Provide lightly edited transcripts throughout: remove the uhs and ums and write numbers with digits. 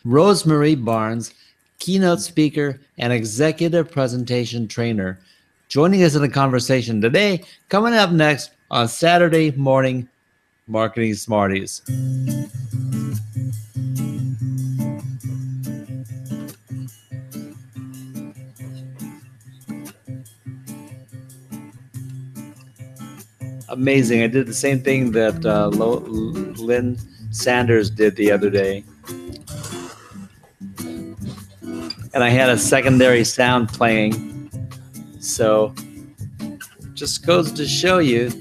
Rosemarie Barnes, keynote speaker and executive presentation trainer, joining us in the conversation today. Coming up next on Saturday morning Marketing Smarties. Amazing. I did the same thing that Lynn Sanders did the other day. And I had a secondary sound playing. So just goes to show you,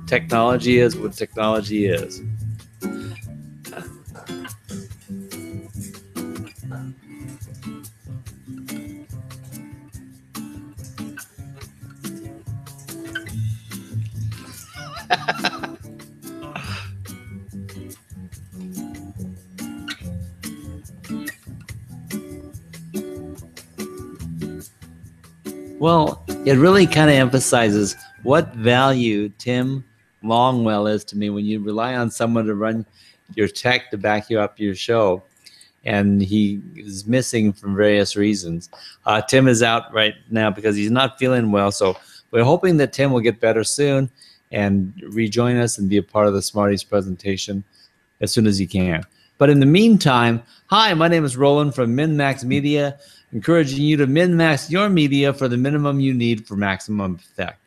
technology is what technology is. Well, it really kind of emphasizes what value Tim Longwell is to me when you rely on someone to run your tech to back you up your show, and he is missing for various reasons. Tim is out right now because he's not feeling well, so we're hoping that Tim will get better soon and rejoin us and be a part of the Smarties presentation as soon as he can. But in the meantime, hi, my name is Roland from MinMax Media, encouraging you to min-max your media for the minimum you need for maximum effect.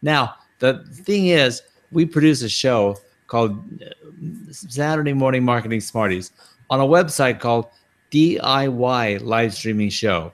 Now, the thing is, we produce a show called Saturday Morning Marketing Smarties on a website called DIY Live Streaming Show.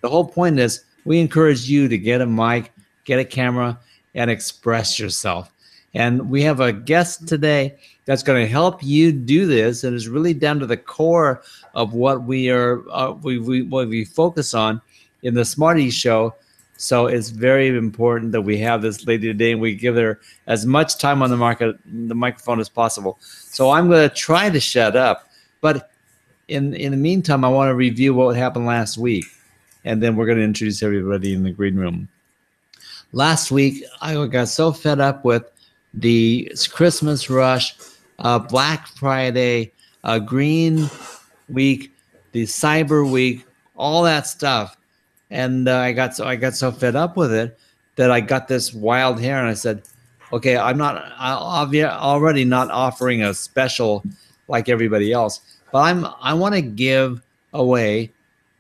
The whole point is we encourage you to get a mic, get a camera, and express yourself. And we have a guest today that's going to help you do this, and it's really down to the core of what we are what we focus on in the Smarties show. So it's very important that we have this lady today, and we give her as much time on the microphone as possible. So I'm going to try to shut up, but in the meantime, I want to review what happened last week, and then we're going to introduce everybody in the green room. Last week, I got so fed up with the Christmas rush, Black Friday, Green Week, the Cyber Week, all that stuff, and I got so fed up with it that I got this wild hair, and I said, okay, I'm already not offering a special like everybody else, but I want to give away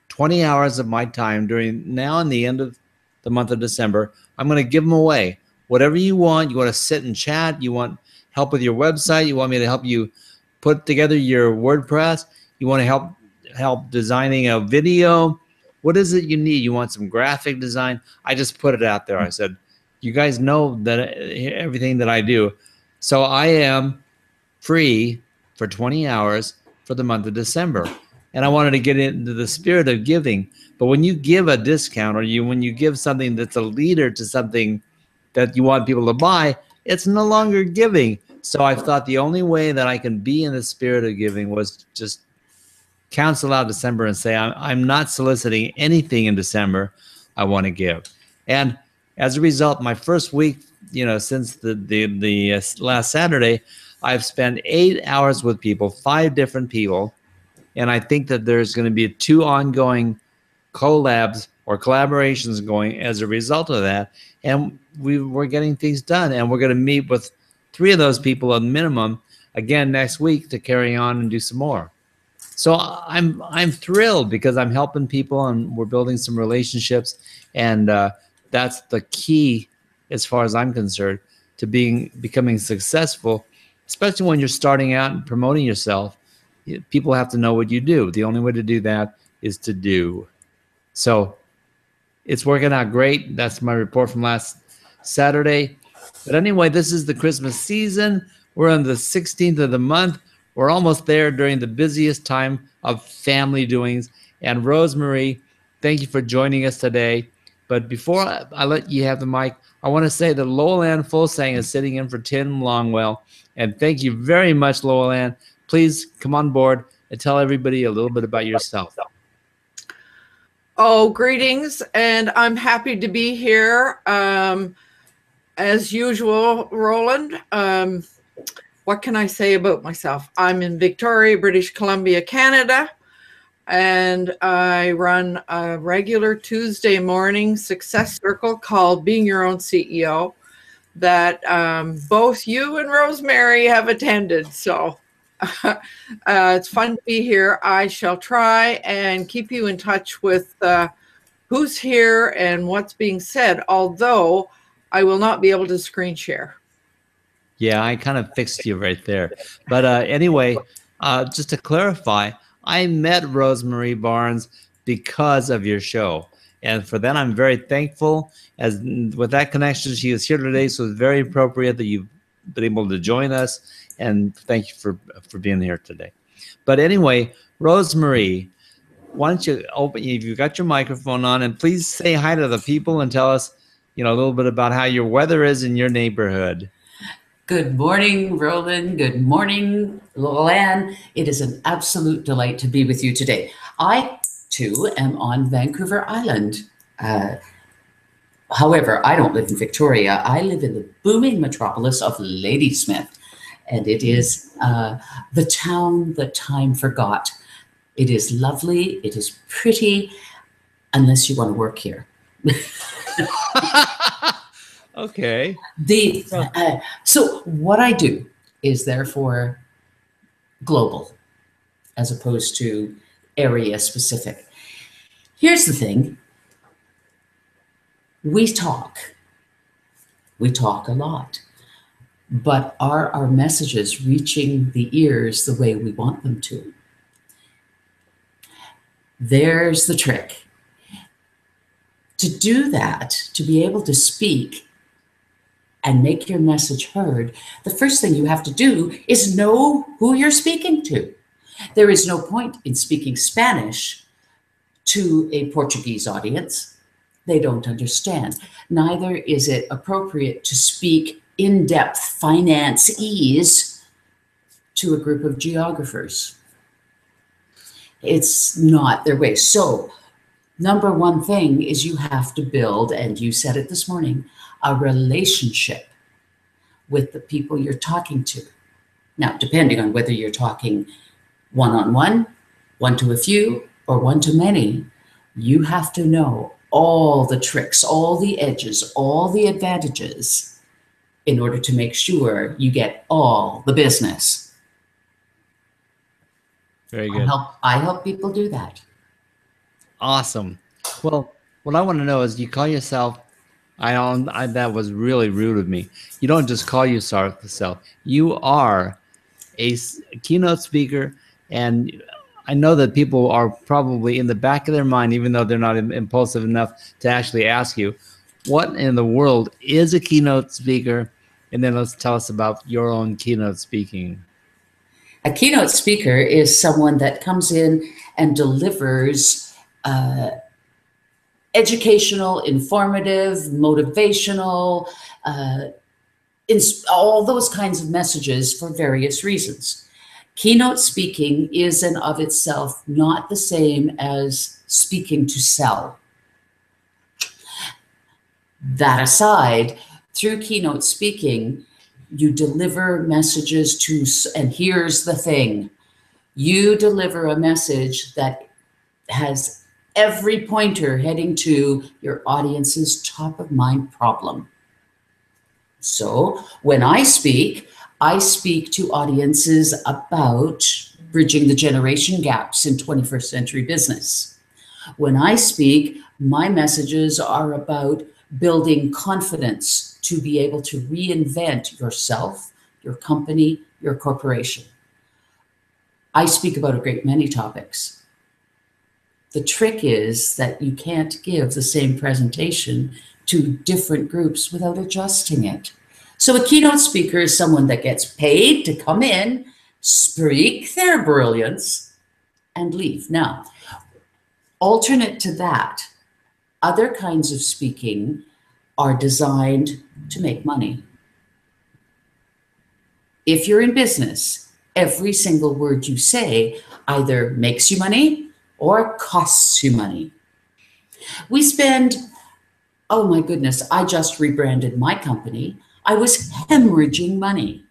20 hours of my time during now and the end of the month of December. I'm going to give them away. Whatever you want to sit and chat, you want help with your website, you want me to help you put together your WordPress, you want to help designing a video, what is it you need? You want some graphic design? I just put it out there. I said, you guys know that everything that I do. So I am free for 20 hours for the month of December. And I wanted to get into the spirit of giving. But when you give a discount, or when you give something that's a leader to something that you want people to buy, it's no longer giving. So I thought the only way that I can be in the spirit of giving was just cancel out December and say, I'm not soliciting anything in December. I want to give. And as a result, my first week, since the last Saturday, I've spent 8 hours with people, 5 different people. And I think that there's going to be 2 ongoing collabs or collaborations going as a result of that. And we're getting things done. And we're going to meet with 3 of those people at minimum again next week to carry on and do some more. So I'm thrilled because I'm helping people and we're building some relationships. And that's the key, as far as I'm concerned, to becoming successful, especially when you're starting out and promoting yourself. People have to know what you do. The only way to do that is to do. So it's working out great. That's my report from last Saturday. But anyway, this is the Christmas season. We're on the 16th of the month. We're almost there during the busiest time of family doings. And Rosemarie, thank you for joining us today. But before I let you have the mic, I want to say that Lowell Ann Fulsang is sitting in for Tim Longwell. And thank you very much, Lowell Ann. Please come on board and tell everybody a little bit about yourself. Oh, greetings, and I'm happy to be here. As usual, Roland, what can I say about myself? I'm in Victoria, British Columbia, Canada. and I run a regular Tuesday morning success circle called Being Your Own CEO that both you and Rosemary have attended. So it's fun to be here. I shall try and keep you in touch with who's here and what's being said, although I will not be able to screen share. Yeah, I kind of fixed you right there. But anyway, just to clarify, I met Rosemarie Barnes because of your show. And for that, I'm very thankful. As with that connection, she is here today, so it's very appropriate that you've been able to join us. And thank you for being here today. But anyway, Rosemarie, why don't you open, if you've got your microphone on, and please say hi to the people and tell us, a little bit about how your weather is in your neighborhood. Good morning, Roland. Good morning, Luann. It is an absolute delight to be with you today. I, too, am on Vancouver Island. However, I don't live in Victoria. I live in the booming metropolis of Ladysmith, and it is the town that time forgot. It is lovely. It is pretty, unless you want to work here. Okay. So what I do is therefore global as opposed to area specific. Here's the thing. We talk a lot, but are our messages reaching the ears the way we want them to? There's the trick. To do that, to be able to speak and make your message heard, the first thing you have to do is know who you're speaking to. There is no point in speaking Spanish to a Portuguese audience. They don't understand. Neither is it appropriate to speak in-depth finance-ese to a group of geographers. It's not their way. So, number one thing is you have to build, and you said it this morning, a relationship with the people you're talking to. Now, depending on whether you're talking one-on-one, one to a few, or one to many, you have to know all the tricks, all the edges, all the advantages in order to make sure you get all the business. Very good. I help people do that. Awesome. Well, what I want to know is, you call yourself, that was really rude of me. You don't just call yourself. You are a keynote speaker, and I know that people are probably in the back of their mind, even though they're not impulsive enough to actually ask you, what in the world is a keynote speaker? And then let's tell us about your own keynote speaking. A keynote speaker is someone that comes in and delivers educational, informative, motivational, all those kinds of messages for various reasons. Keynote speaking is in of itself not the same as speaking to sell. That aside, through keynote speaking, you deliver messages to, and here's the thing, you deliver a message that has every pointer heading to your audience's top of mind problem. So when I speak to audiences about bridging the generation gaps in 21st century business. When I speak, my messages are about building confidence to be able to reinvent yourself, your company, your corporation. I speak about a great many topics. The trick is that you can't give the same presentation to different groups without adjusting it. So a keynote speaker is someone that gets paid to come in, speak their brilliance, and leave. Now, alternate to that, other kinds of speaking are designed to make money. If you're in business, every single word you say either makes you money or costs you money. We spend, oh my goodness, I just rebranded my company. I was hemorrhaging money.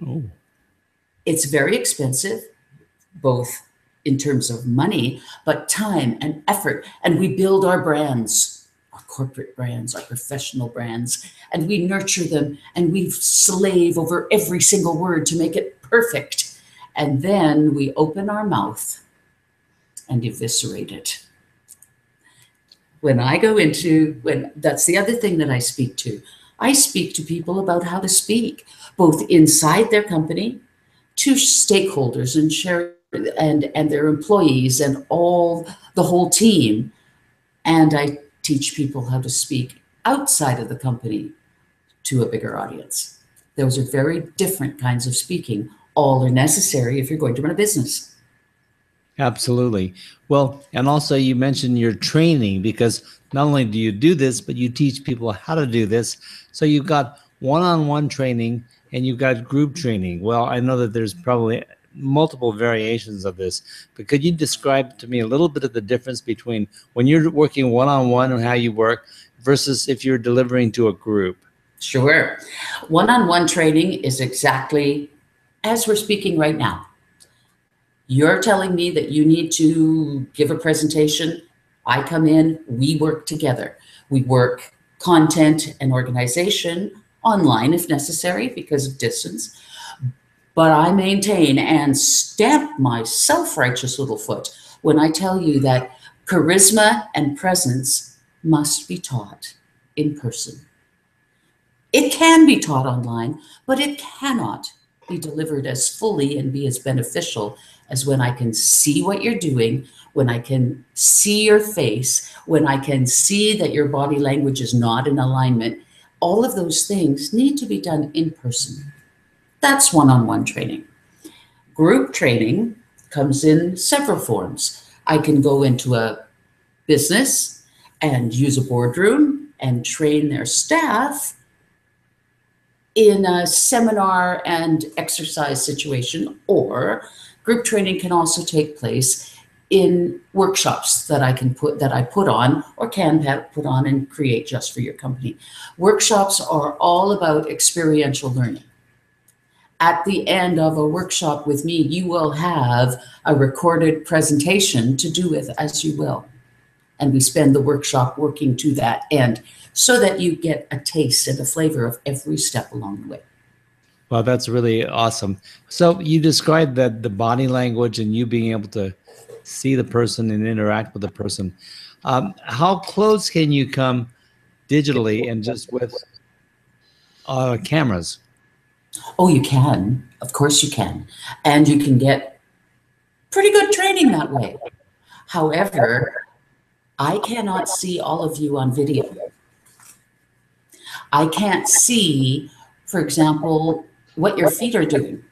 Oh. It's very expensive, both in terms of money, but time and effort. And we build our brands, our corporate brands, our professional brands, and we nurture them and we slave over every single word to make it perfect. And then we open our mouth and eviscerate it. When that's the other thing that I speak to. I speak to people about how to speak, both inside their company, to stakeholders and share and their employees and the whole team. And I teach people how to speak outside of the company to a bigger audience. Those are very different kinds of speaking. All are necessary if you're going to run a business. Absolutely. Well, and also you mentioned your training, because not only do you do this, but you teach people how to do this. So you've got one-on-one training and you've got group training. Well, I know that there's probably multiple variations of this, but could you describe to me a little bit of the difference between when you're working one-on-one and how you work versus if you're delivering to a group? Sure. One-on-one training is exactly as we're speaking right now. You're telling me that you need to give a presentation. I come in, we work together. We work content and organization online if necessary because of distance. But I maintain and stamp my self-righteous little foot when I tell you that charisma and presence must be taught in person. It can be taught online, but it cannot be delivered as fully and be as beneficial as when I can see what you're doing, when I can see your face, when I can see that your body language is not in alignment. All of those things need to be done in person. That's one-on-one training. Group training comes in several forms. I can go into a business and use a boardroom and train their staff in a seminar and exercise situation, or group training can also take place in workshops that I put on or can put on and create just for your company. Workshops are all about experiential learning. At the end of a workshop with me, you will have a recorded presentation to do with as you will. And we spend the workshop working to that end so that you get a taste and a flavor of every step along the way. Well, that's really awesome. So you described that the body language and you being able to see the person and interact with the person. How close can you come digitally and just with cameras? Oh, you can. Of course you can. And you can get pretty good training that way. However, I cannot see all of you on video. I can't see, for example, what your feet are doing.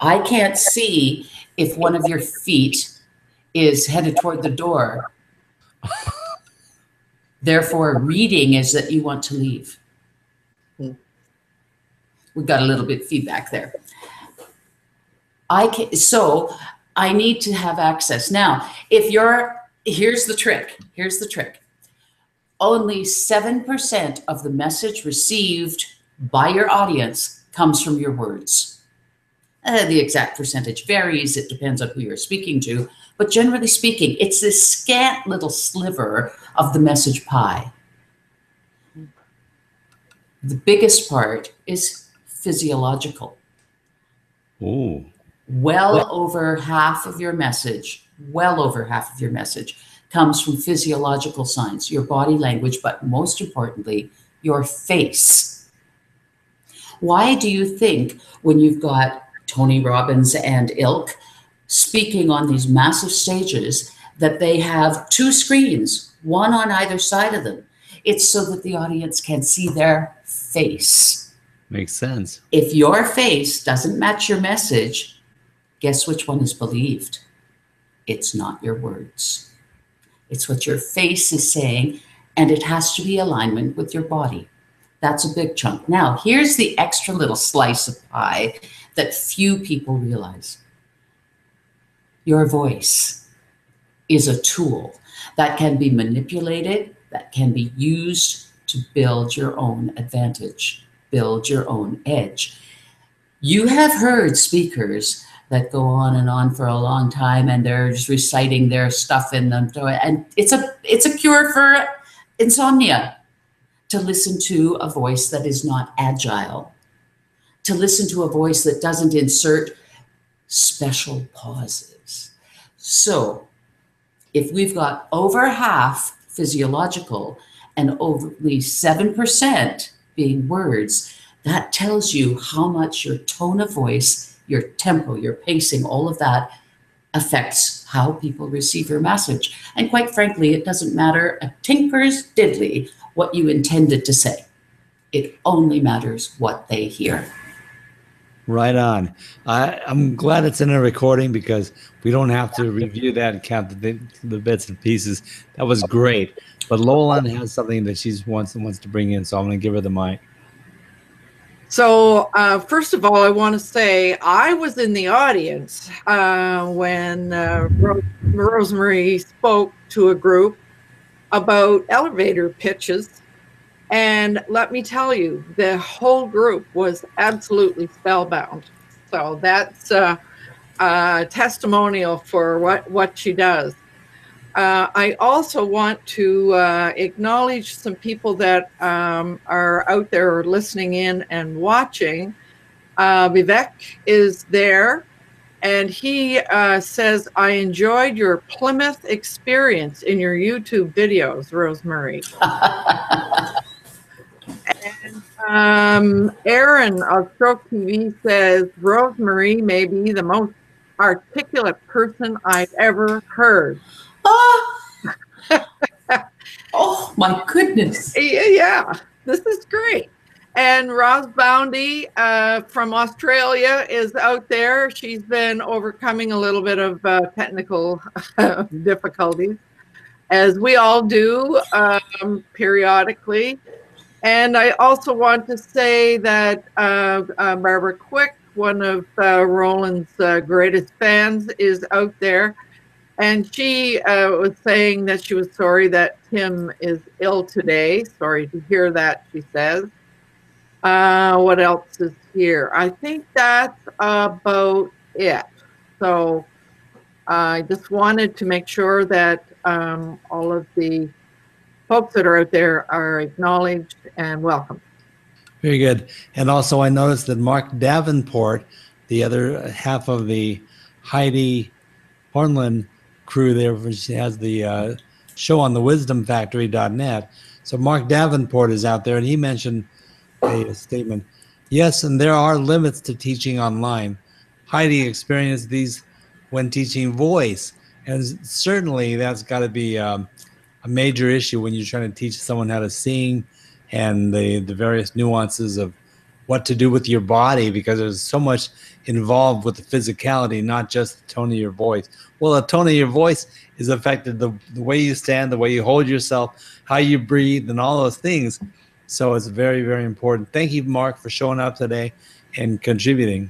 I can't see if one of your feet is headed toward the door. Therefore, reading is that you want to leave. We got a little bit of feedback there. So I need to have access. Now, here's the trick. Here's the trick. Only 7% of the message received by your audience comes from your words. The exact percentage varies. It depends on who you're speaking to. But generally speaking, it's this scant little sliver of the message pie. The biggest part is physiological. Ooh. Well over half of your message comes from physiological signs, your body language, but most importantly, your face. Why do you think when you've got Tony Robbins and ilk speaking on these massive stages that they have two screens, one on either side of them? It's so that the audience can see their face. Makes sense. If your face doesn't match your message, guess which one is believed? It's not your words. It's what your face is saying, and it has to be alignment with your body. That's a big chunk. Now, here's the extra little slice of pie that few people realize. Your voice is a tool that can be manipulated, that can be used to build your own advantage, build your own edge. You have heard speakers that go on and on for a long time, and they're just reciting their stuff in them. And it's a cure for insomnia, to listen to a voice that is not agile, to listen to a voice that doesn't insert special pauses. So if we've got over half physiological and only 7% being words, that tells you how much your tone of voice, your tempo, your pacing, all of that affects how people receive your message. And quite frankly, it doesn't matter a tinker's diddly what you intended to say. It only matters what they hear. Right on. I'm glad it's in a recording because we don't have to review that and count the bits and pieces. That was great. But Lolan has something that she wants to bring in, so I'm going to give her the mic. So first of all, I want to say I was in the audience when Rosemarie spoke to a group about elevator pitches. And let me tell you, the whole group was absolutely spellbound. So that's a testimonial for what she does. I also want to acknowledge some people that are out there listening in and watching. Vivek is there, and he says, I enjoyed your Plymouth experience in your YouTube videos, Rosemarie. And Aaron of Stroke TV says, Rosemarie may be the most articulate person I've ever heard. Oh my goodness. Yeah, this is great. And Roz Boundy from Australia is out there. She's been overcoming a little bit of technical difficulties, as we all do periodically. And I also want to say that Barbara Quick, one of Roland's greatest fans, is out there. And she was saying that she was sorry that Tim is ill today. Sorry to hear that, she says. What else is here? I think that's about it. So I just wanted to make sure that all of the folks that are out there are acknowledged and welcome. Very good. And also I noticed that Mark Davenport, the other half of the Heidi Hornland crew there, which has the show on the wisdomfactory.net. So Mark Davenport is out there, and he mentioned a statement. Yes, and there are limits to teaching online. Heidi experienced these when teaching voice, and certainly that's got to be a major issue when you're trying to teach someone how to sing and the various nuances of what to do with your body, because there's so much involved with the physicality, not just the tone of your voice. Well, the tone of your voice is affected the way you stand, the way you hold yourself, how you breathe, and all those things. So it's very, very important. Thank you, Mark, for showing up today and contributing.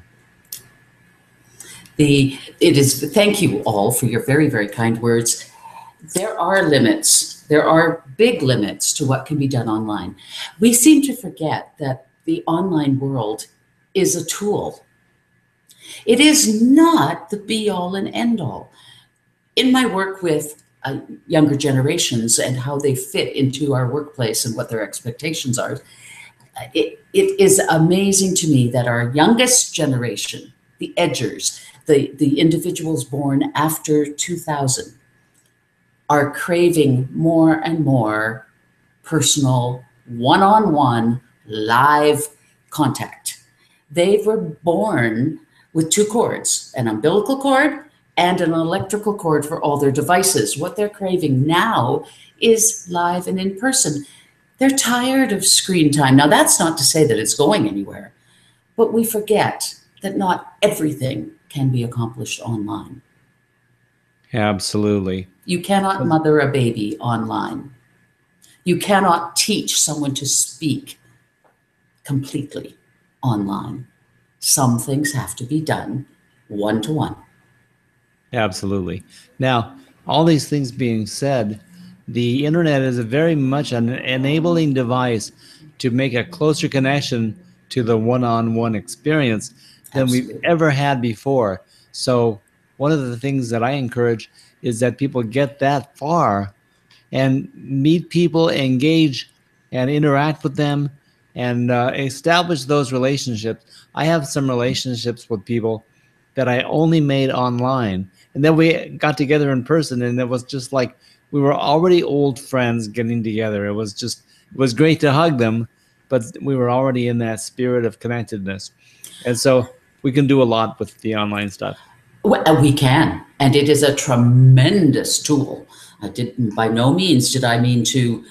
Thank you all for your very, very kind words. There are limits. There are big limits to what can be done online. We seem to forget that the online world is a tool. It is not the be-all and end-all. In my work with younger generations and how they fit into our workplace and what their expectations are, it is amazing to me that our youngest generation, the edgers, the individuals born after 2000, are craving more and more personal, one-on-one, live contact. They were born with two cords, an umbilical cord and an electrical cord for all their devices. What they're craving now is live and in person. They're tired of screen time. Now, that's not to say that it's going anywhere, but we forget that not everything can be accomplished online. Absolutely. You cannot mother a baby online. You cannot teach someone to speak completely online. Some things have to be done one-to-one. Absolutely. Now, all these things being said, the internet is a very much an enabling device to make a closer connection to the one-on-one experience than we've ever had before. So one of the things that I encourage is that people get that far and meet people, engage and interact with them, and establish those relationships. I have some relationships with people that I only made online, and then we got together in person, and it was just like we were already old friends getting together. It was great to hug them, but we were already in that spirit of connectedness, and so we can do a lot with the online stuff. Well, we can, and it is a tremendous tool. By no means did I mean to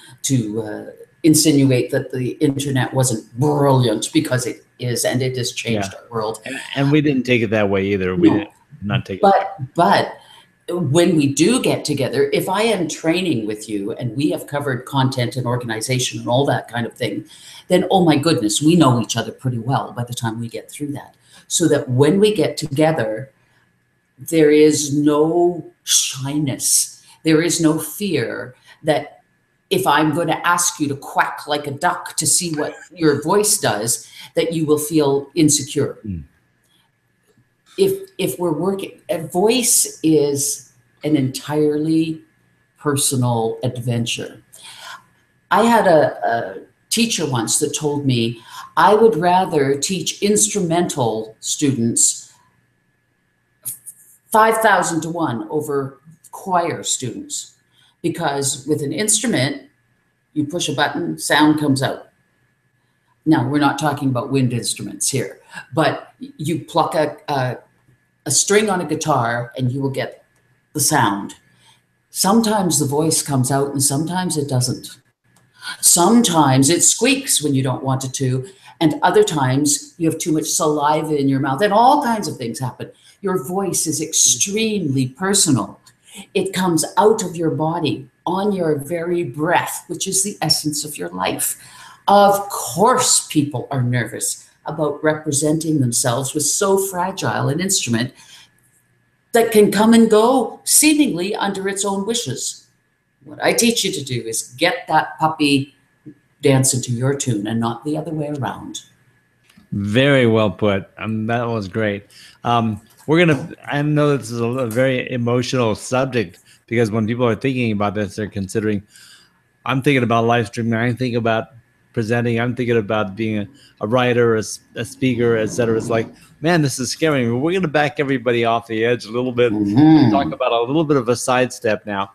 insinuate that the internet wasn't brilliant, because it is, and it has changed our world. And we didn't take it that way either. We did not take it. But when we do get together, if I am training with you and we have covered content and organization and all that kind of thing, then, oh my goodness, we know each other pretty well by the time we get through that. So that when we get together, there is no shyness. There is no fear that if I'm going to ask you to quack like a duck to see what your voice does, that you will feel insecure. If we're working, a voice is an entirely personal adventure. I had a teacher once that told me, I would rather teach instrumental students 5,000 to 1 over choir students, because with an instrument, you push a button, sound comes out. Now, we're not talking about wind instruments here, but you pluck a string on a guitar and you will get the sound. Sometimes the voice comes out and sometimes it doesn't. Sometimes it squeaks when you don't want it to, and other times you have too much saliva in your mouth, and all kinds of things happen. Your voice is extremely personal. It comes out of your body on your very breath, which is the essence of your life. Of course, people are nervous about representing themselves with so fragile an instrument that can come and go seemingly under its own wishes. What I teach you to do is get that puppy dancing to your tune and not the other way around. Very well put. That was great. I know this is a very emotional subject, because when people are thinking about this, they're considering, I'm thinking about live streaming, I'm thinking about presenting, I'm thinking about being a writer, a speaker, etc. It's like, man, this is scary. We're going to back everybody off the edge a little bit, and talk about a little bit of a sidestep now,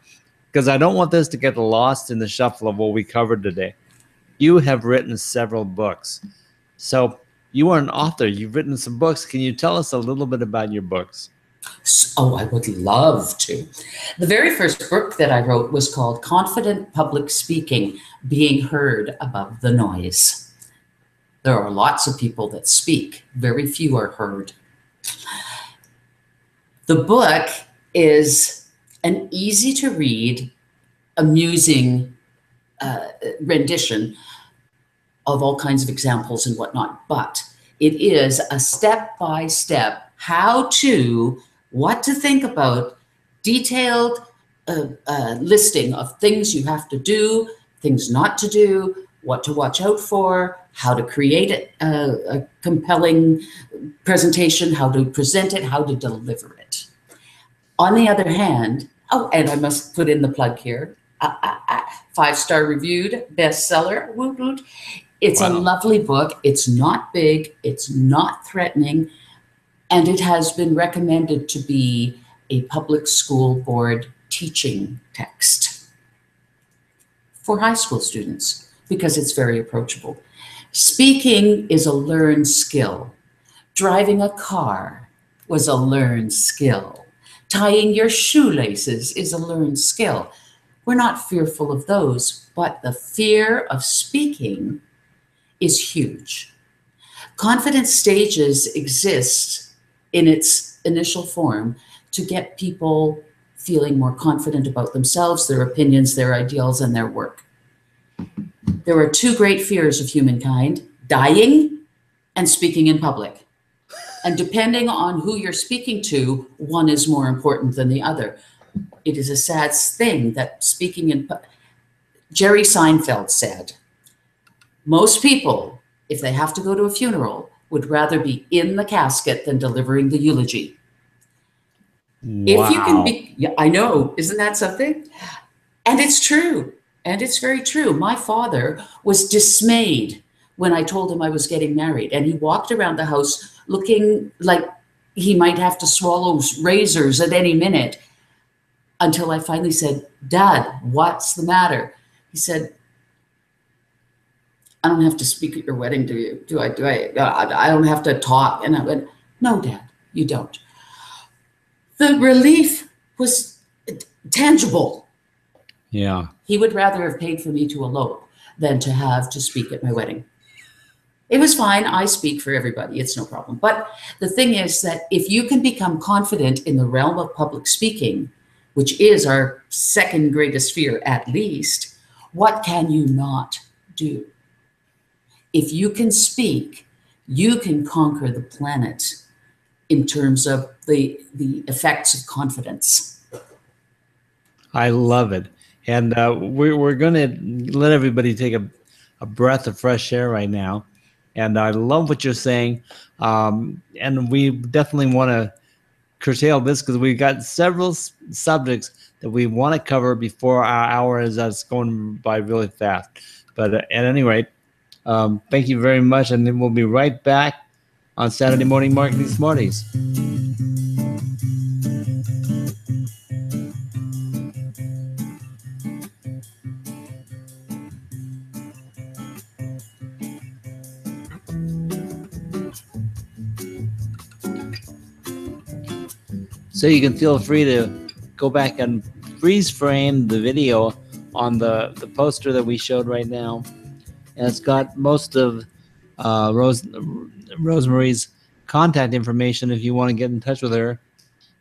because I don't want this to get lost in the shuffle of what we covered today. You have written several books. So you are an author. You've written some books. Can you tell us a little bit about your books? Oh, I would love to. The very first book that I wrote was called Confident Public Speaking, Being Heard Above the Noise. There are lots of people that speak. Very few are heard. The book is an easy to read, amusing rendition of all kinds of examples and whatnot, but it is a step-by-step how-to, what to think about, detailed listing of things you have to do, things not to do, what to watch out for, how to create a compelling presentation, how to present it, how to deliver it. On the other hand, oh, and I must put in the plug here, 5-star reviewed, bestseller, woot woot. It's a lovely book. It's not big, it's not threatening, and it has been recommended to be a public school board teaching text for high school students because it's very approachable. Speaking is a learned skill. Driving a car was a learned skill. Tying your shoelaces is a learned skill. We're not fearful of those, but the fear of speaking is huge. Confidence stages exist in its initial form to get people feeling more confident about themselves, their opinions, their ideals, and their work. There are two great fears of humankind: dying and speaking in public. And depending on who you're speaking to, one is more important than the other. It is a sad thing that speaking in Jerry Seinfeld said, most people, if they have to go to a funeral, would rather be in the casket than delivering the eulogy. If you can Wow. be, yeah, I know, isn't that something? And it's true. And it's very true. My father was dismayed when I told him I was getting married. And he walked around the house looking like he might have to swallow razors at any minute, until I finally said, Dad, what's the matter? He said, I don't have to speak at your wedding, do you? I don't have to talk. And I went, no, Dad, you don't. The relief was tangible. Yeah. He would rather have paid for me to elope than to have to speak at my wedding. It was fine. I speak for everybody. It's no problem. But the thing is that if you can become confident in the realm of public speaking, which is our second greatest fear at least, what can you not do? If you can speak, you can conquer the planet in terms of the effects of confidence. I love it. And we're going to let everybody take a breath of fresh air right now. And I love what you're saying. And we definitely want to curtail this because we've got several subjects that we want to cover before our hour is that's going by really fast. But at any rate, thank you very much. And then we'll be right back on Saturday Morning Marketing Smarties. So you can feel free to go back and freeze frame the video on the poster that we showed right now. And it's got most of Rosemarie's contact information if you want to get in touch with her.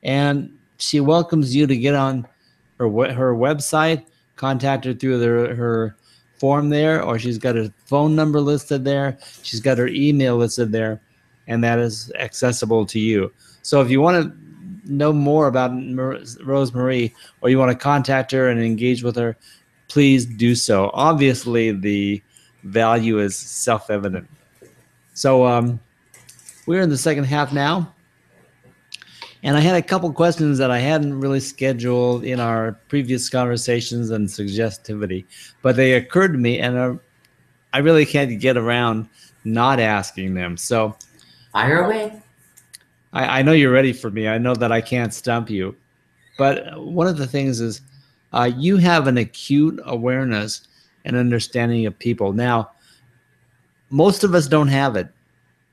And she welcomes you to get on her website, contact her through her form there, or she's got her phone number listed there. She's got her email listed there, and that is accessible to you. So if you want to know more about Rosemarie, or you want to contact her and engage with her, please do so. Obviously, the value is self-evident. So we're in the second half now. And I had a couple questions that I hadn't really scheduled in our previous conversations and suggestivity, but they occurred to me, and I really can't get around not asking them. So fire away. I know you're ready for me. I know that I can't stump you. But one of the things is you have an acute awareness and understanding of people. Now, most of us don't have it.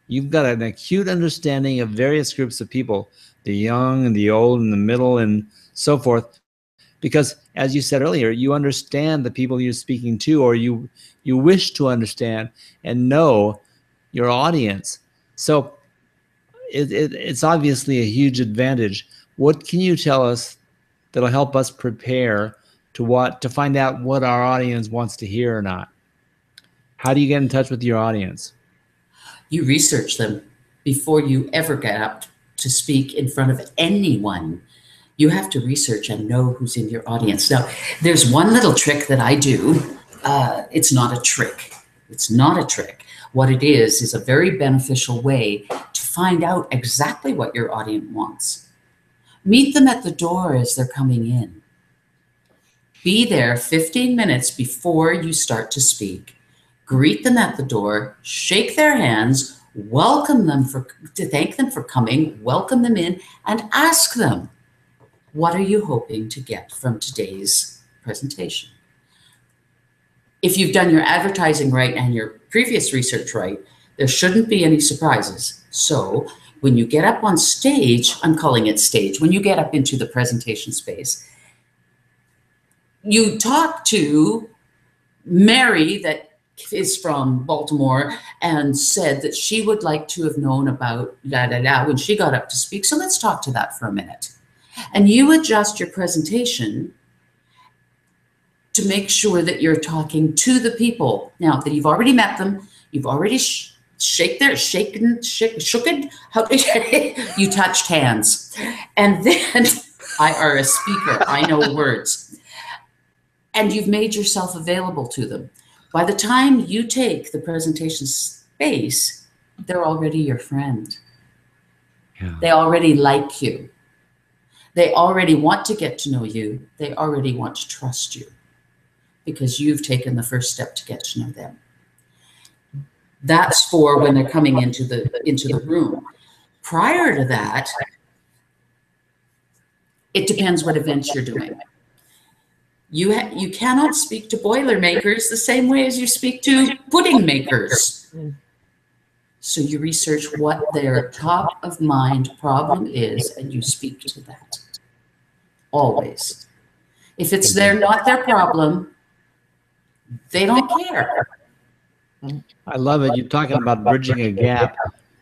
You've got an acute understanding of various groups of people, the young and the old and the middle and so forth. Because as you said earlier, you understand the people you're speaking to, or you wish to understand and know your audience. So it's obviously a huge advantage. What can you tell us that'll help us prepare to find out what our audience wants to hear or not? How do you get in touch with your audience? You research them before you ever get up to speak in front of anyone. You have to research and know who's in your audience. Now, there's one little trick that I do. It's not a trick. It's not a trick. What it is a very beneficial way to find out exactly what your audience wants. Meet them at the door as they're coming in. Be there 15 minutes before you start to speak. Greet them at the door, shake their hands, welcome them to thank them for coming, welcome them in, and ask them, what are you hoping to get from today's presentation? If you've done your advertising right and your previous research right, there shouldn't be any surprises. So when you get up on stage, I'm calling it stage, when you get up into the presentation space, you talk to Mary that is from Baltimore and said that she would like to have known about when she got up to speak. So let's talk to that for a minute. And you adjust your presentation to make sure that you're talking to the people. Now that you've already met them, you've already shaken, you touched hands. And then I are a speaker, I know words. And you've made yourself available to them. By the time you take the presentation space, they're already your friend. Yeah. They already like you. They already want to get to know you. They already want to trust you because you've taken the first step to get to know them. That's for when they're coming into the room. Prior to that, it depends what events you're doing. You cannot speak to Boilermakers the same way as you speak to pudding makers. So you research what their top of mind problem is and you speak to that. Always. If it's not their problem, they don't care. I love it. You're talking about bridging a gap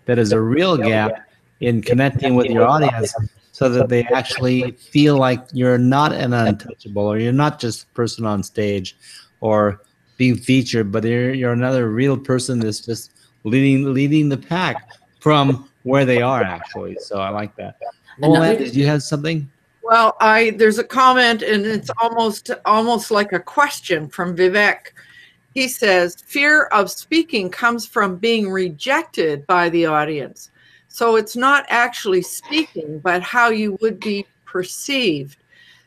that is a real gap in connecting with your audience so that they actually feel like you're not an untouchable, or you're not just a person on stage or being featured, but you're another real person that's just leading the pack from where they are actually. So I like that. Lola, did you have something? Well, there's a comment, and it's almost like a question from Vivek. He says, fear of speaking comes from being rejected by the audience. So it's not actually speaking, but how you would be perceived.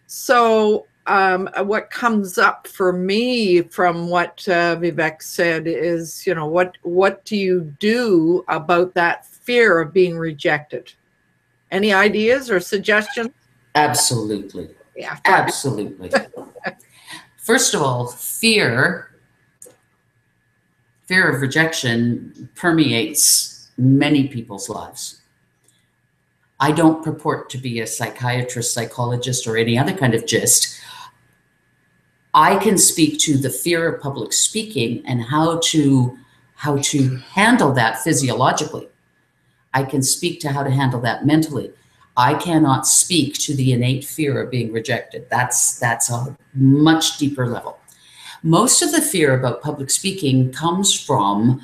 So what comes up for me from what Vivek said is, what do you do about that fear of being rejected? Any ideas or suggestions? Absolutely. Yeah. Absolutely. First of all, fear of rejection permeates many people's lives. I don't purport to be a psychiatrist, psychologist, or any other kind of gist. I can speak to the fear of public speaking and how to handle that physiologically. I can speak to how to handle that mentally. I cannot speak to the innate fear of being rejected. That's a much deeper level. Most of the fear about public speaking comes from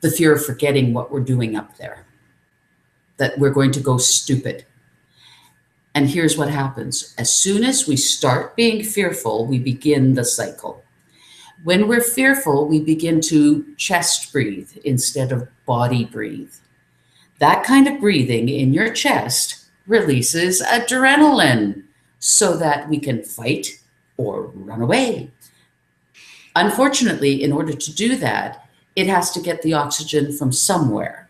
the fear of forgetting what we're doing up there, that we're going to go stupid. And here's what happens. As soon as we start being fearful, we begin the cycle. When we're fearful, we begin to chest breathe instead of body breathe. That kind of breathing in your chest releases adrenaline so that we can fight or run away. Unfortunately, in order to do that, it has to get the oxygen from somewhere.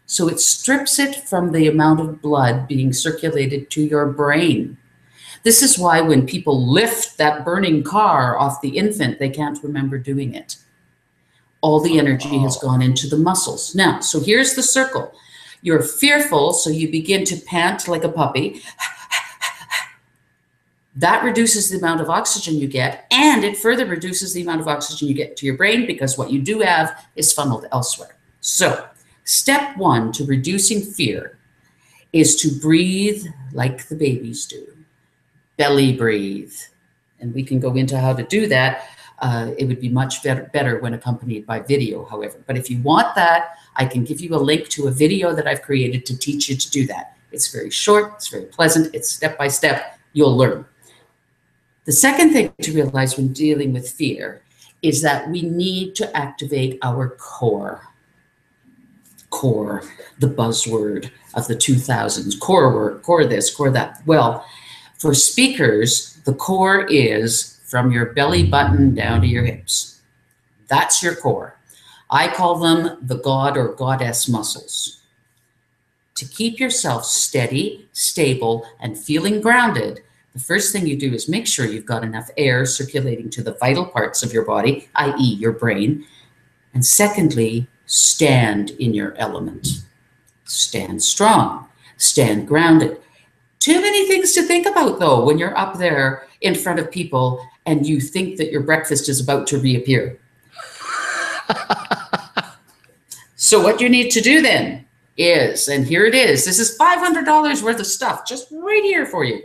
So it strips it from the amount of blood being circulated to your brain. This is why when people lift that burning car off the infant, they can't remember doing it. All the energy has gone into the muscles. Now, so here's the circle. You're fearful, so you begin to pant like a puppy. That reduces the amount of oxygen you get, and it further reduces the amount of oxygen you get to your brain because what you do have is funneled elsewhere. So, step one to reducing fear is to breathe like the babies do. Belly breathe. And we can go into how to do that. It would be much better when accompanied by video, however. But if you want that, I can give you a link to a video that I've created to teach you to do that. It's very short, it's very pleasant, it's step by step, you'll learn. The second thing to realize when dealing with fear is that we need to activate our core. Core, the buzzword of the 2000s. Core work, core this, core that. Well, for speakers, the core is from your belly button down to your hips. That's your core. I call them the god or goddess muscles. To keep yourself steady, stable, and feeling grounded, the first thing you do is make sure you've got enough air circulating to the vital parts of your body, i.e. your brain. And secondly, stand in your element. Stand strong, stand grounded. Too many things to think about, though, when you're up there in front of people and you think that your breakfast is about to reappear. So what you need to do then is, and here it is, this is $500 worth of stuff just right here for you.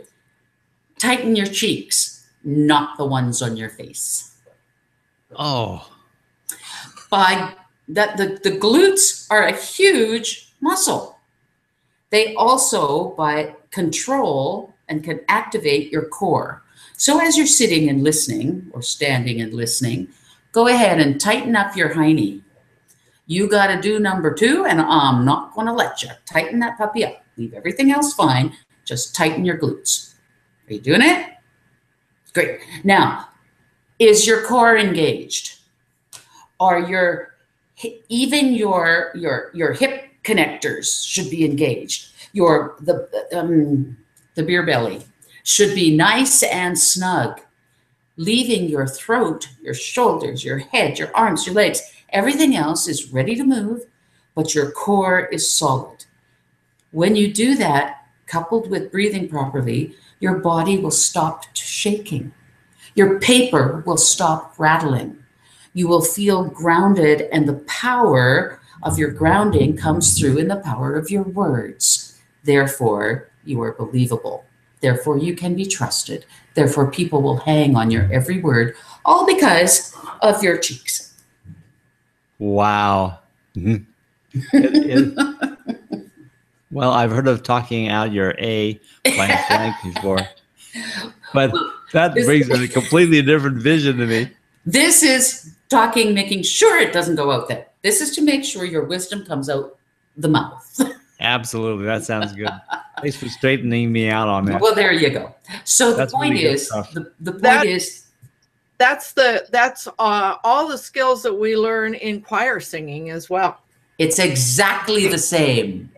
Tighten your cheeks, not the ones on your face. Oh. By that, the glutes are a huge muscle. They also, by control and can activate your core. So as you're sitting and listening or standing and listening, go ahead and tighten up your hiney. You got to do number 2, and I'm not going to let you. Tighten that puppy up. Leave everything else fine. Just tighten your glutes. Are you doing it? Great. Now, is your core engaged? Are your even your hip connectors should be engaged? The beer belly should be nice and snug, leaving your throat, your shoulders, your head, your arms, your legs, everything else is ready to move, but your core is solid. When you do that, coupled with breathing properly, your body will stop shaking. Your paper will stop rattling. You will feel grounded, and the power of your grounding comes through in the power of your words. Therefore, you are believable. Therefore, you can be trusted. Therefore, people will hang on your every word, all because of your cheeks. Wow. Well, I've heard of talking out your A blank before, but that brings a completely different vision to me. This is talking, making sure it doesn't go out there. This is to make sure your wisdom comes out the mouth. Absolutely. That sounds good. Thanks for straightening me out on that. Well, there you go. So the point really is, the point is, that's all the skills that we learn in choir singing as well. It's exactly the same.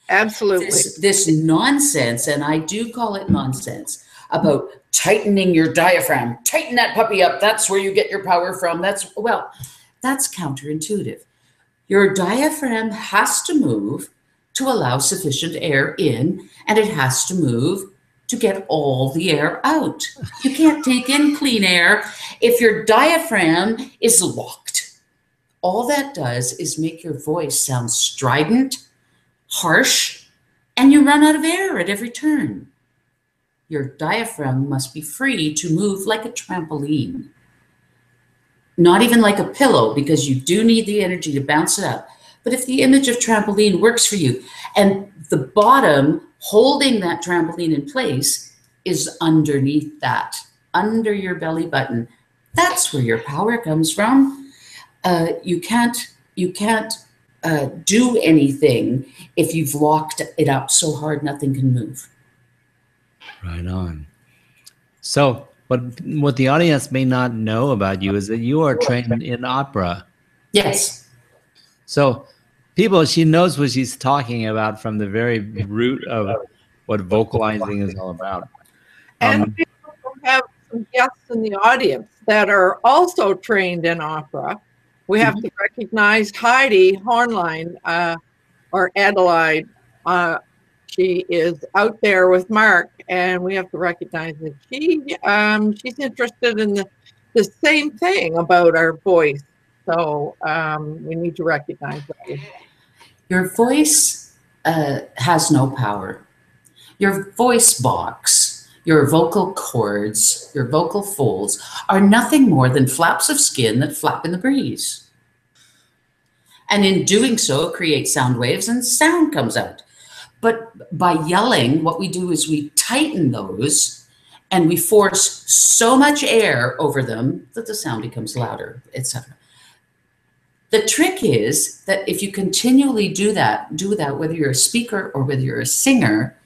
Absolutely. This nonsense, and I do call it nonsense, about tightening your diaphragm. Tighten that puppy up. That's where you get your power from. That's counterintuitive. Your diaphragm has to move to allow sufficient air in, and it has to move to get all the air out. You can't take in clean air if your diaphragm is locked. All that does is make your voice sound strident, harsh, and you run out of air at every turn. Your diaphragm must be free to move like a trampoline. Not even like a pillow, because you do need the energy to bounce it up. But if the image of trampoline works for you, and the bottom holding that trampoline in place is underneath that, under your belly button, that's where your power comes from. You can't do anything if you've locked it up so hard nothing can move. Right on. So what the audience may not know about you is that you are trained in opera. Yes. So she knows what she's talking about from the very root of what vocalizing is all about. And we also have some guests in the audience that are also trained in opera. We have to recognize Heidi Hornline, or Adelaide. She is out there with Mark, and we have to recognize that she's interested in the same thing about our voice. So we need to recognize that. Your voice has no power. Your voice box, your vocal cords, your vocal folds are nothing more than flaps of skin that flap in the breeze. And in doing so, create sound waves and sound comes out. But by yelling, what we do is we tighten those and we force so much air over them that the sound becomes louder, etc. The trick is that if you continually do that, whether you're a speaker or whether you're a singer,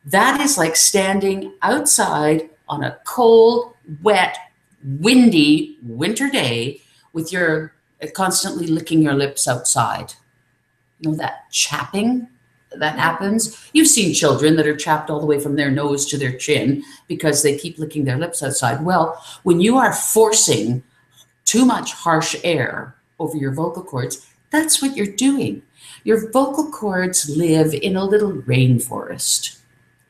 that is like standing outside on a cold, wet, windy winter day with your constantly licking your lips outside. You know, that chapping that happens. You've seen children that are chapped all the way from their nose to their chin because they keep licking their lips outside. Well, when you are forcing too much harsh air over your vocal cords, that's what you're doing. Your vocal cords live in a little rainforest.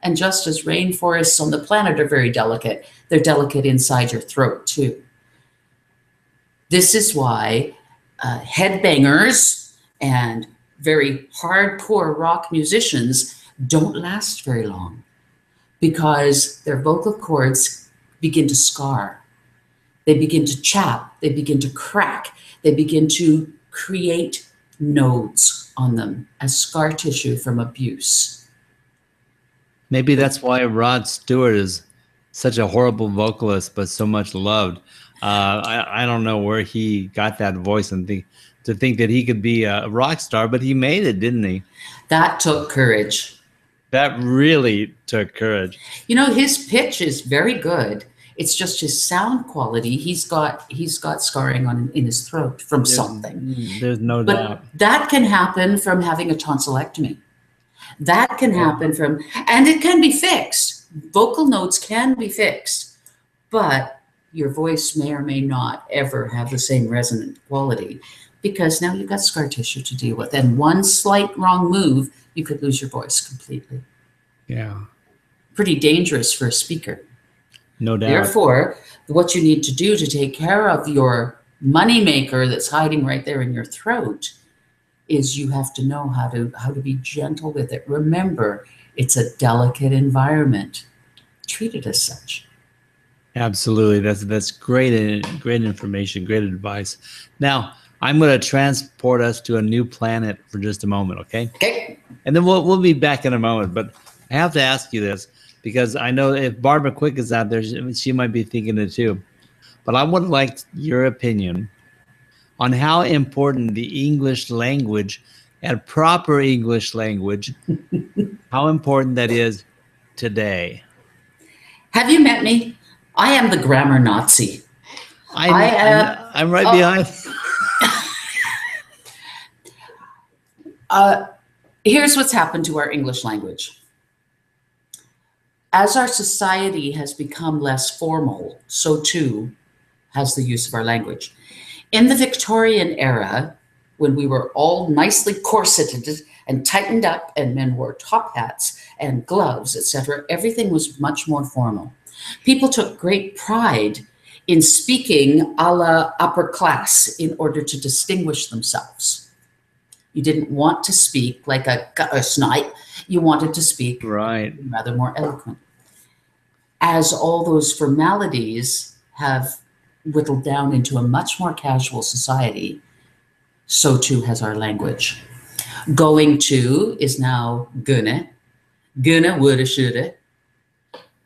And just as rainforests on the planet are very delicate, they're delicate inside your throat too. This is why headbangers and very hardcore rock musicians don't last very long, because their vocal cords begin to scar. They begin to chap, they begin to crack, they begin to create nodes on them as scar tissue from abuse. Maybe that's why Rod Stewart is such a horrible vocalist, but so much loved. I don't know where he got that voice and to think that he could be a rock star, but he made it, didn't he? That took courage. That really took courage. You know, his pitch is very good. It's just his sound quality. He's got scarring in his throat from something. There's no doubt. That can happen from having a tonsillectomy. That can happen from, and it can be fixed. Vocal notes can be fixed, but your voice may or may not ever have the same resonant quality because now you've got scar tissue to deal with. And one slight wrong move, you could lose your voice completely. Yeah. Pretty dangerous for a speaker. No doubt. Therefore, what you need to do to take care of your moneymaker that's hiding right there in your throat is you have to know how to be gentle with it. Remember, it's a delicate environment. Treat it as such. Absolutely. That's great information, great advice. Now, I'm going to transport us to a new planet for just a moment, okay? Okay. And then we'll be back in a moment, but I have to ask you this because I know if Barbara Quick is out there, she might be thinking it too. But I would like your opinion on how important the English language and proper English language, how important that is today. Have you met me? I am the grammar Nazi. I'm right behind. Here's what's happened to our English language. As our society has become less formal, so too has the use of our language. In the Victorian era, when we were all nicely corseted and tightened up and men wore top hats and gloves, etc., everything was much more formal. People took great pride in speaking a la upper class in order to distinguish themselves. You didn't want to speak like a snipe. You wanted to speak rather more eloquent. As all those formalities have whittled down into a much more casual society, so too has our language. Going to is now gonna, woulda, shoulda.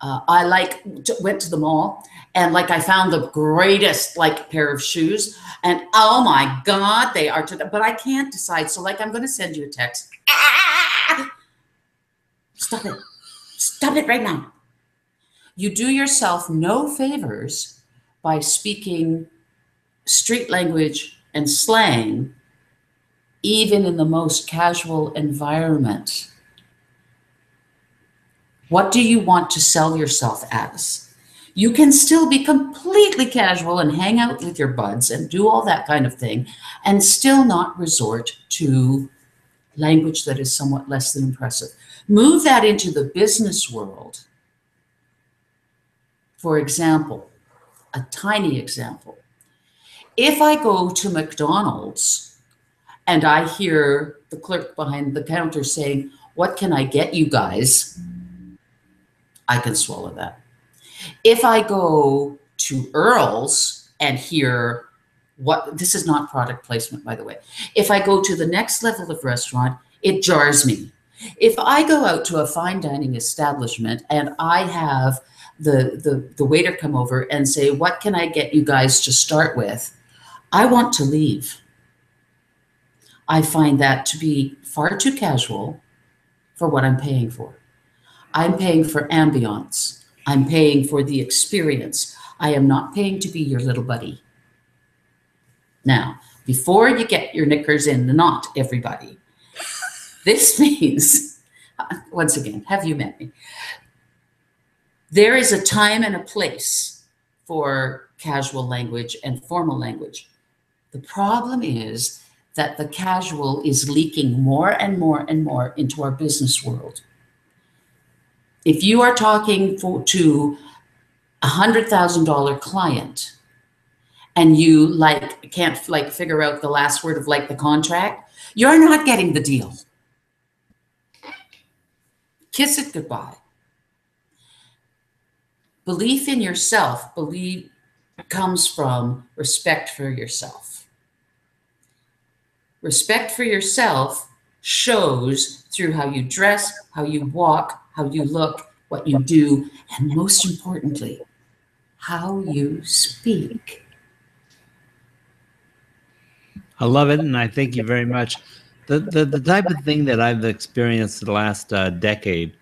I went to the mall and I found the greatest pair of shoes and oh my God, they are, but I can't decide. So I'm going to send you a text. Stop it. Stop it right now. You do yourself no favors by speaking street language and slang, even in the most casual environment. What do you want to sell yourself as? You can still be completely casual and hang out with your buds and do all that kind of thing and still not resort to language that is somewhat less than impressive. Move that into the business world. For example, a tiny example. If I go to McDonald's and I hear the clerk behind the counter saying, "What can I get you guys?" I can swallow that. If I go to Earl's and hear this is not product placement, by the way. If I go to the next level of restaurant, it jars me. If I go out to a fine dining establishment and I have the waiter come over and say, "What can I get you guys to start with?" I want to leave. I find that to be far too casual for what I'm paying for. I'm paying for ambiance. I'm paying for the experience. I am not paying to be your little buddy. Now, before you get your knickers in the knot, everybody, this means, once again, have you met me? There is a time and a place for casual language and formal language. The problem is that the casual is leaking more and more and more into our business world. If you are talking to a $100,000 client and you can't figure out the last word of the contract, you're not getting the deal. Kiss it goodbye. Belief in yourself, comes from respect for yourself. Respect for yourself shows through how you dress, how you walk, how you look, what you do, and most importantly, how you speak. I love it, and I thank you very much. The type of thing that I've experienced the last decade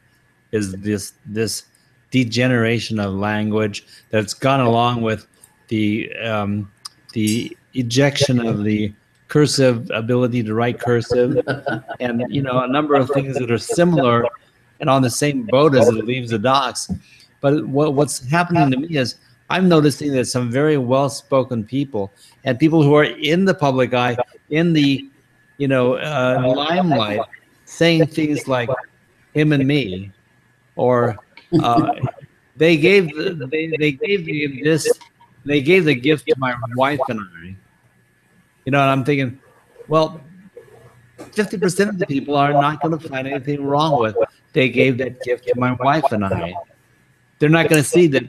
is this degeneration of language that's gone along with the ejection of the cursive ability to write cursive, and a number of things that are similar and on the same boat as it leaves the docks. But what's happening to me is I'm noticing that some very well-spoken people and people who are in the public eye, in the limelight, saying things like "him and me," or they gave the gift to my wife and I. And I'm thinking, well, 50% of the people are not going to find anything wrong with they gave that gift to my wife and I. They're not going to see that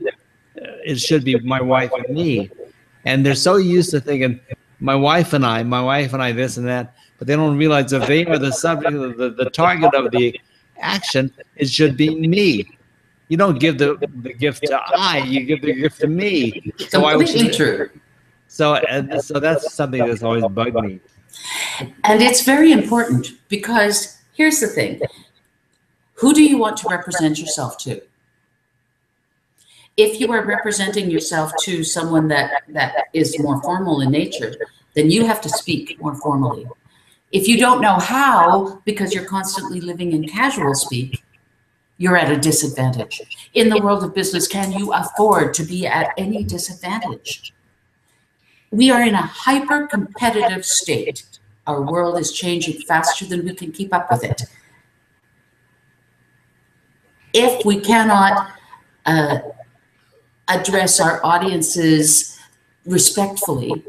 it should be my wife and me. And they're so used to thinking my wife and I, this and that, but they don't realize if they are the subject of the target of the action, it should be me. You don't give the gift to I, you give the gift to me. So Completely true. So that's something that's always bugged me. And it's very important because here's the thing. Who do you want to represent yourself to? If you are representing yourself to someone that is more formal in nature, then you have to speak more formally. If you don't know how, because you're constantly living in casual speak, you're at a disadvantage. In the world of business, can you afford to be at any disadvantage? We are in a hyper-competitive state. Our world is changing faster than we can keep up with it. If we cannot address our audiences respectfully,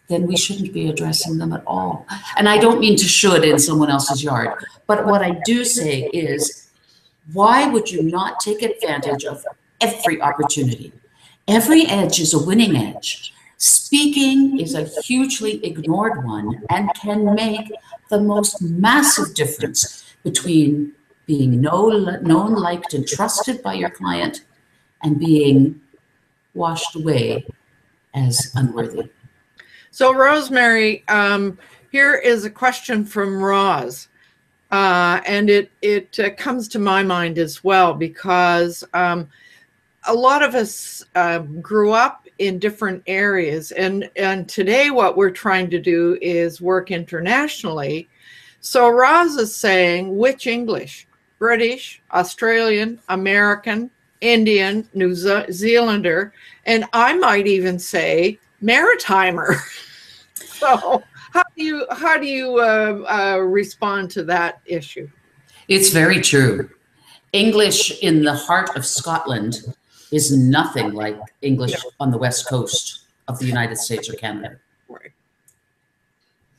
then we shouldn't be addressing them at all. And I don't mean to should in someone else's yard, but what I do say is, why would you not take advantage of every opportunity? Every edge is a winning edge. Speaking is a hugely ignored one and can make the most massive difference between being known, liked, and trusted by your client and being washed away as unworthy. So, Rosemary, here is a question from Roz. And it comes to my mind as well, because a lot of us grew up in different areas. And today what we're trying to do is work internationally. So Roz is saying, which English? British, Australian, American, Indian, New Zealander, and I might even say Maritimer. So how do you respond to that issue? It's very true. English in the heart of Scotland is nothing like English on the west coast of the United States or Canada. Right.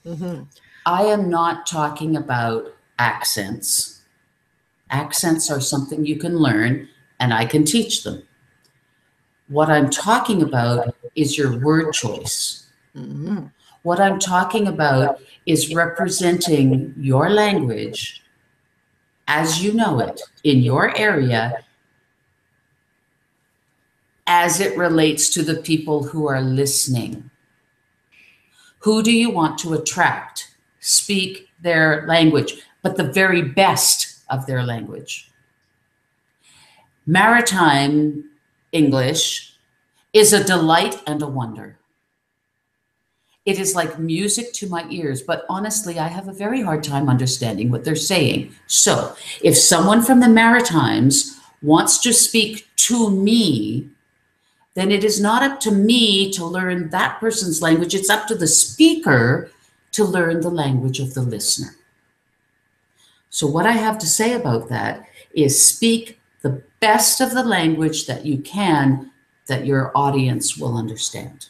Mm-hmm. I am not talking about accents. Accents are something you can learn, and I can teach them. What I'm talking about is your word choice. Mm-hmm. What I'm talking about is representing your language as you know it in your area as it relates to the people who are listening. Who do you want to attract? Speak their language, but the very best of their language. Maritime English is a delight and a wonder. It is like music to my ears, but honestly, I have a very hard time understanding what they're saying. So if someone from the Maritimes wants to speak to me, then it is not up to me to learn that person's language. It's up to the speaker to learn the language of the listener. So what I have to say about that is speak the best of the language that you can, that your audience will understand.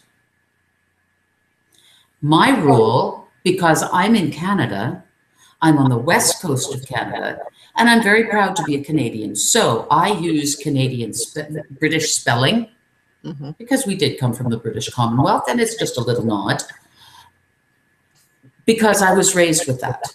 My rule, because I'm in Canada, I'm on the west coast of Canada, and I'm very proud to be a Canadian. So I use British spelling, Mm-hmm. because we did come from the British Commonwealth, and it's just a little nod, because I was raised with that.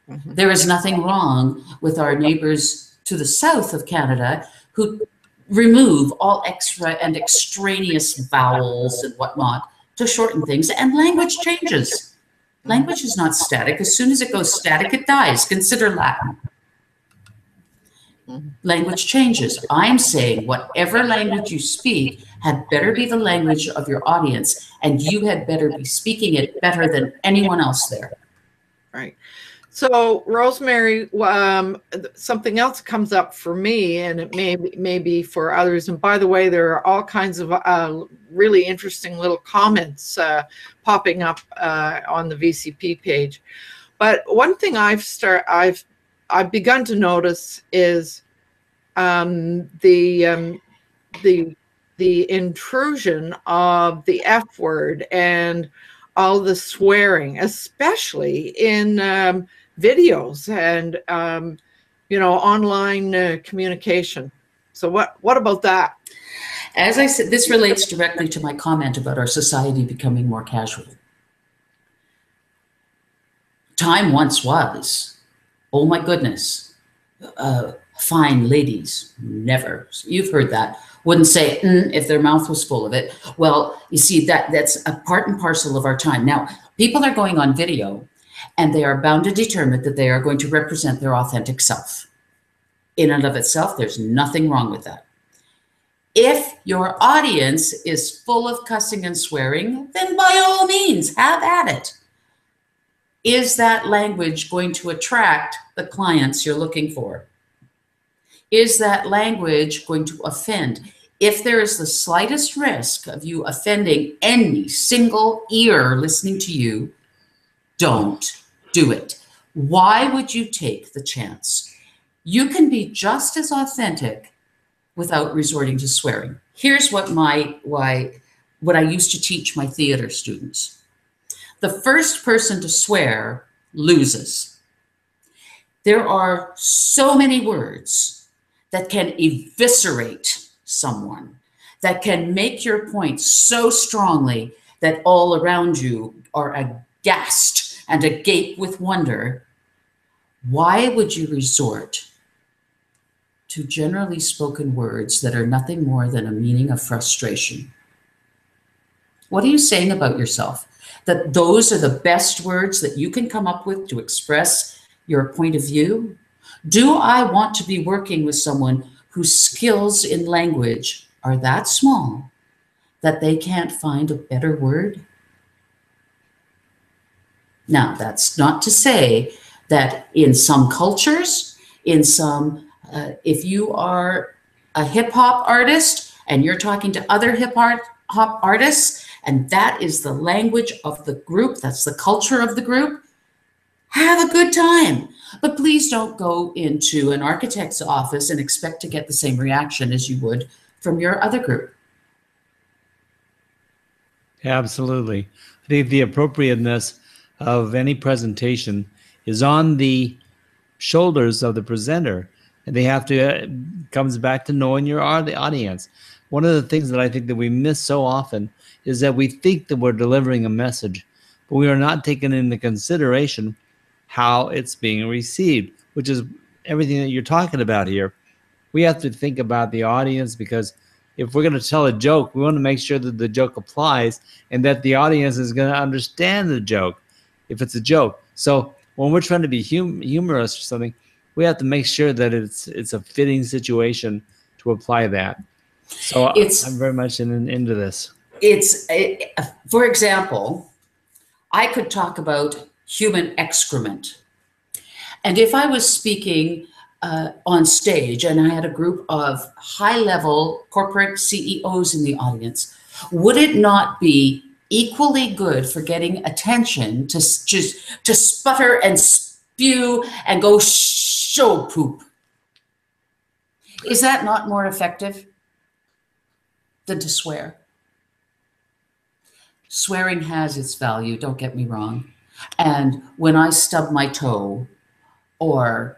Mm-hmm. There is nothing wrong with our neighbors to the south of Canada who remove all extra and extraneous vowels and whatnot to shorten things, and language changes. Language is not static. As soon as it goes static, it dies. Consider Latin. Language changes. I'm saying whatever language you speak had better be the language of your audience, and you had better be speaking it better than anyone else there. Right. So, Rosemary, something else comes up for me, and it may be for others. And by the way, there are all kinds of really interesting little comments popping up on the VCP page. But one thing I've begun to notice is the intrusion of the F word and all the swearing, especially in videos and online communication. So what about that? As I said, this relates directly to my comment about our society becoming more casual. Time once was, oh my goodness, fine ladies, never. You've heard that. Wouldn't say if their mouth was full of it. Well, you see, that's a part and parcel of our time. Now, people are going on video and they are bound to determine that they are going to represent their authentic self. In and of itself, there's nothing wrong with that. If your audience is full of cussing and swearing, then by all means, have at it. Is that language going to attract the clients you're looking for? Is that language going to offend? If there is the slightest risk of you offending any single ear listening to you, don't do it. Why would you take the chance? You can be just as authentic without resorting to swearing. Here's what I used to teach my theater students. The first person to swear loses. There are so many words that can eviscerate someone, that can make your point so strongly that all around you are aghast and agape with wonder. Why would you resort to generally spoken words that are nothing more than a meaning of frustration? What are you saying about yourself? That those are the best words that you can come up with to express your point of view? Do I want to be working with someone whose skills in language are that small that they can't find a better word? Now, that's not to say that in some cultures, if you are a hip hop artist and you're talking to other hip hop artists, and that is the language of the group, that's the culture of the group, have a good time. But please don't go into an architect's office and expect to get the same reaction as you would from your other group. Absolutely. I think the appropriateness of any presentation is on the shoulders of the presenter, and they have to comes back to knowing the audience. One of the things that I think that we miss so often is that we think that we're delivering a message, but we are not taking into consideration how it's being received, which is everything that you're talking about here. We have to think about the audience, because if we're going to tell a joke, we want to make sure that the joke applies and that the audience is going to understand the joke if it's a joke. So when we're trying to be humorous or something, we have to make sure that it's a fitting situation to apply that. So I'm very much into this. For example, I could talk about human excrement. And if I was speaking on stage and I had a group of high-level corporate CEOs in the audience, would it not be equally good for getting attention to sputter and spew and go show poop? Is that not more effective than to swear? Swearing has its value, don't get me wrong. And when I stub my toe or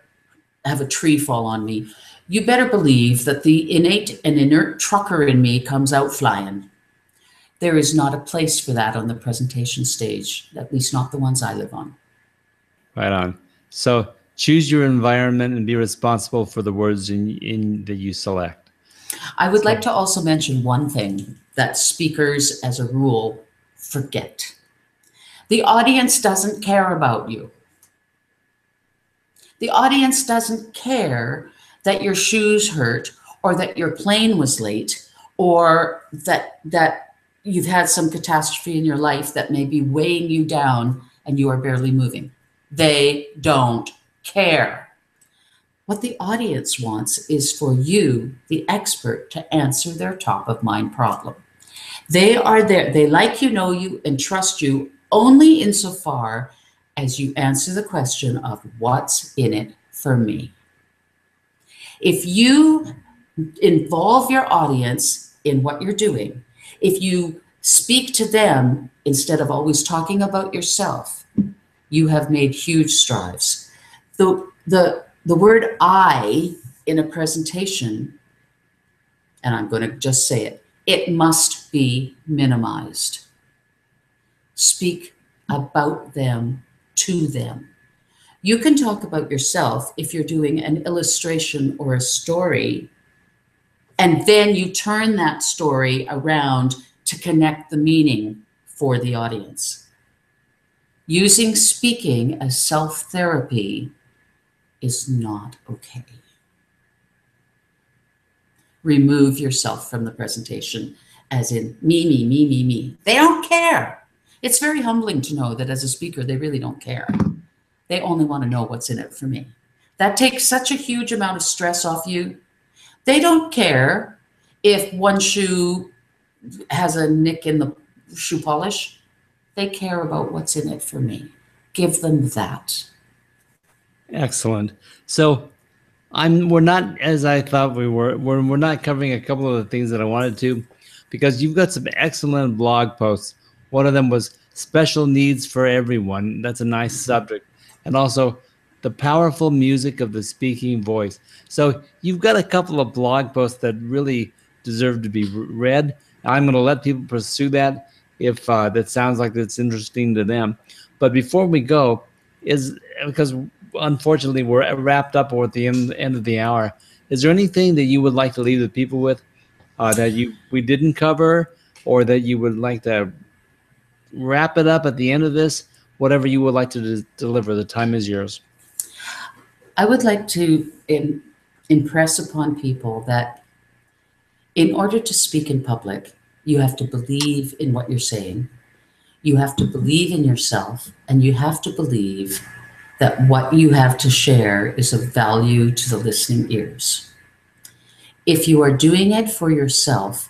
have a tree fall on me, you better believe that the innate and inert trucker in me comes out flying. There is not a place for that on the presentation stage, at least not the ones I live on. Right on. So choose your environment and be responsible for the words that you select. I would like to also mention one thing that speakers, as a rule, forget. The audience doesn't care about you. The audience doesn't care that your shoes hurt or that your plane was late or that you've had some catastrophe in your life that may be weighing you down and you are barely moving. They don't care. What the audience wants is for you, the expert, to answer their top of mind problem. They are there. They like you, know you, and trust you only insofar as you answer the question of what's in it for me. If you involve your audience in what you're doing, if you speak to them instead of always talking about yourself, you have made huge strides. The word I in a presentation, and I'm going to just say it, it must be minimized. Speak about them to them. You can talk about yourself if you're doing an illustration or a story, and then you turn that story around to connect the meaning for the audience. Using speaking as self-therapy is not okay. Remove yourself from the presentation, as in me, me, me, me, me. They don't care. It's very humbling to know that as a speaker, they really don't care. They only want to know what's in it for me. That takes such a huge amount of stress off you. They don't care if one shoe has a nick in the shoe polish. They care about what's in it for me. Give them that. Excellent. So we're not, as I thought we were, we're not covering a couple of the things that I wanted to, because you've got some excellent blog posts. One of them was special needs for everyone. That's a nice subject. And also the powerful music of the speaking voice. So you've got a couple of blog posts that really deserve to be read. I'm going to let people pursue that if that sounds like it's interesting to them. But before we go, because unfortunately we're wrapped up at the end of the hour, is there anything that you would like to leave the people with that we didn't cover, or that you would like to wrap it up at the end of this? Whatever you would like to deliver, the time is yours. I would like to impress upon people that in order to speak in public, you have to believe in what you're saying. You have to believe in yourself, and you have to believe that what you have to share is of value to the listening ears. If you are doing it for yourself,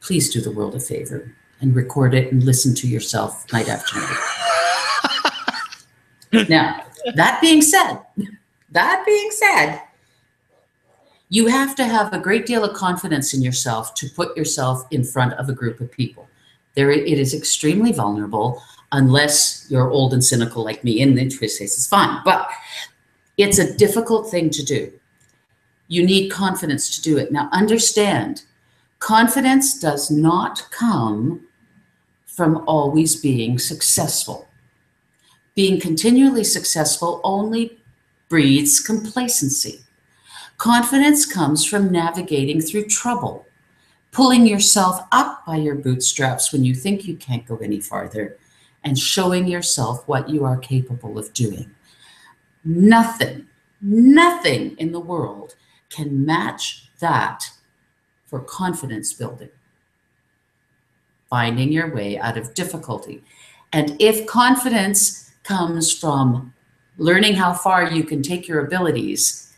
please do the world a favor and record it and listen to yourself night after night. Now, that being said, you have to have a great deal of confidence in yourself to put yourself in front of a group of people. It is extremely vulnerable, unless you're old and cynical like me, in which case it's fine. But it's a difficult thing to do. You need confidence to do it. Now, understand, confidence does not come from always being successful. Being continually successful only breeds complacency. Confidence comes from navigating through trouble, pulling yourself up by your bootstraps when you think you can't go any farther, and showing yourself what you are capable of doing. Nothing in the world can match that for confidence building. Finding your way out of difficulty. And if confidence comes from learning how far you can take your abilities,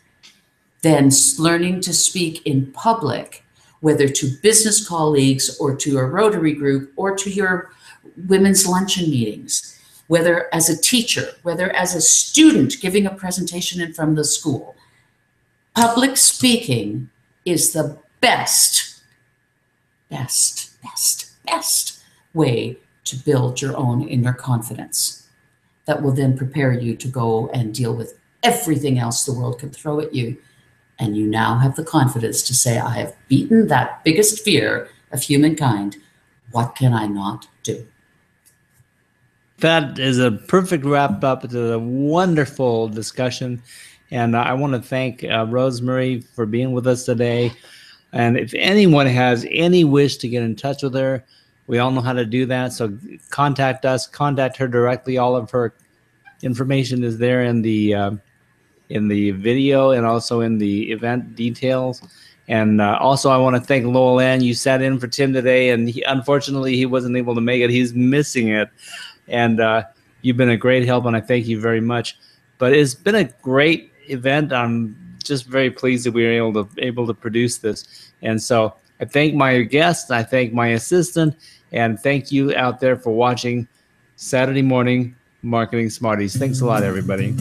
then learning to speak in public, whether to business colleagues or to a Rotary group or to your women's luncheon meetings, whether as a teacher, whether as a student giving a presentation in front of the school. Public speaking is the best way to build your own inner confidence that will then prepare you to go and deal with everything else the world can throw at you. And you now have the confidence to say, I have beaten that biggest fear of humankind. What can I not do? That is a perfect wrap up to a wonderful discussion. And I want to thank Rosemarie for being with us today. And if anyone has any wish to get in touch with her, We all know how to do that. So contact us, contact her directly. All of her information is there in the video and also in the event details. And also, I want to thank Lowell Ann. You sat in for Tim today, and unfortunately, he wasn't able to make it. He's missing it. And you've been a great help, and I thank you very much. But it's been a great event. I'm just very pleased that we were able to produce this. And so I thank my guests, I thank my assistant, and thank you out there for watching Saturday Morning Marketing Smarties. Thanks a lot, everybody.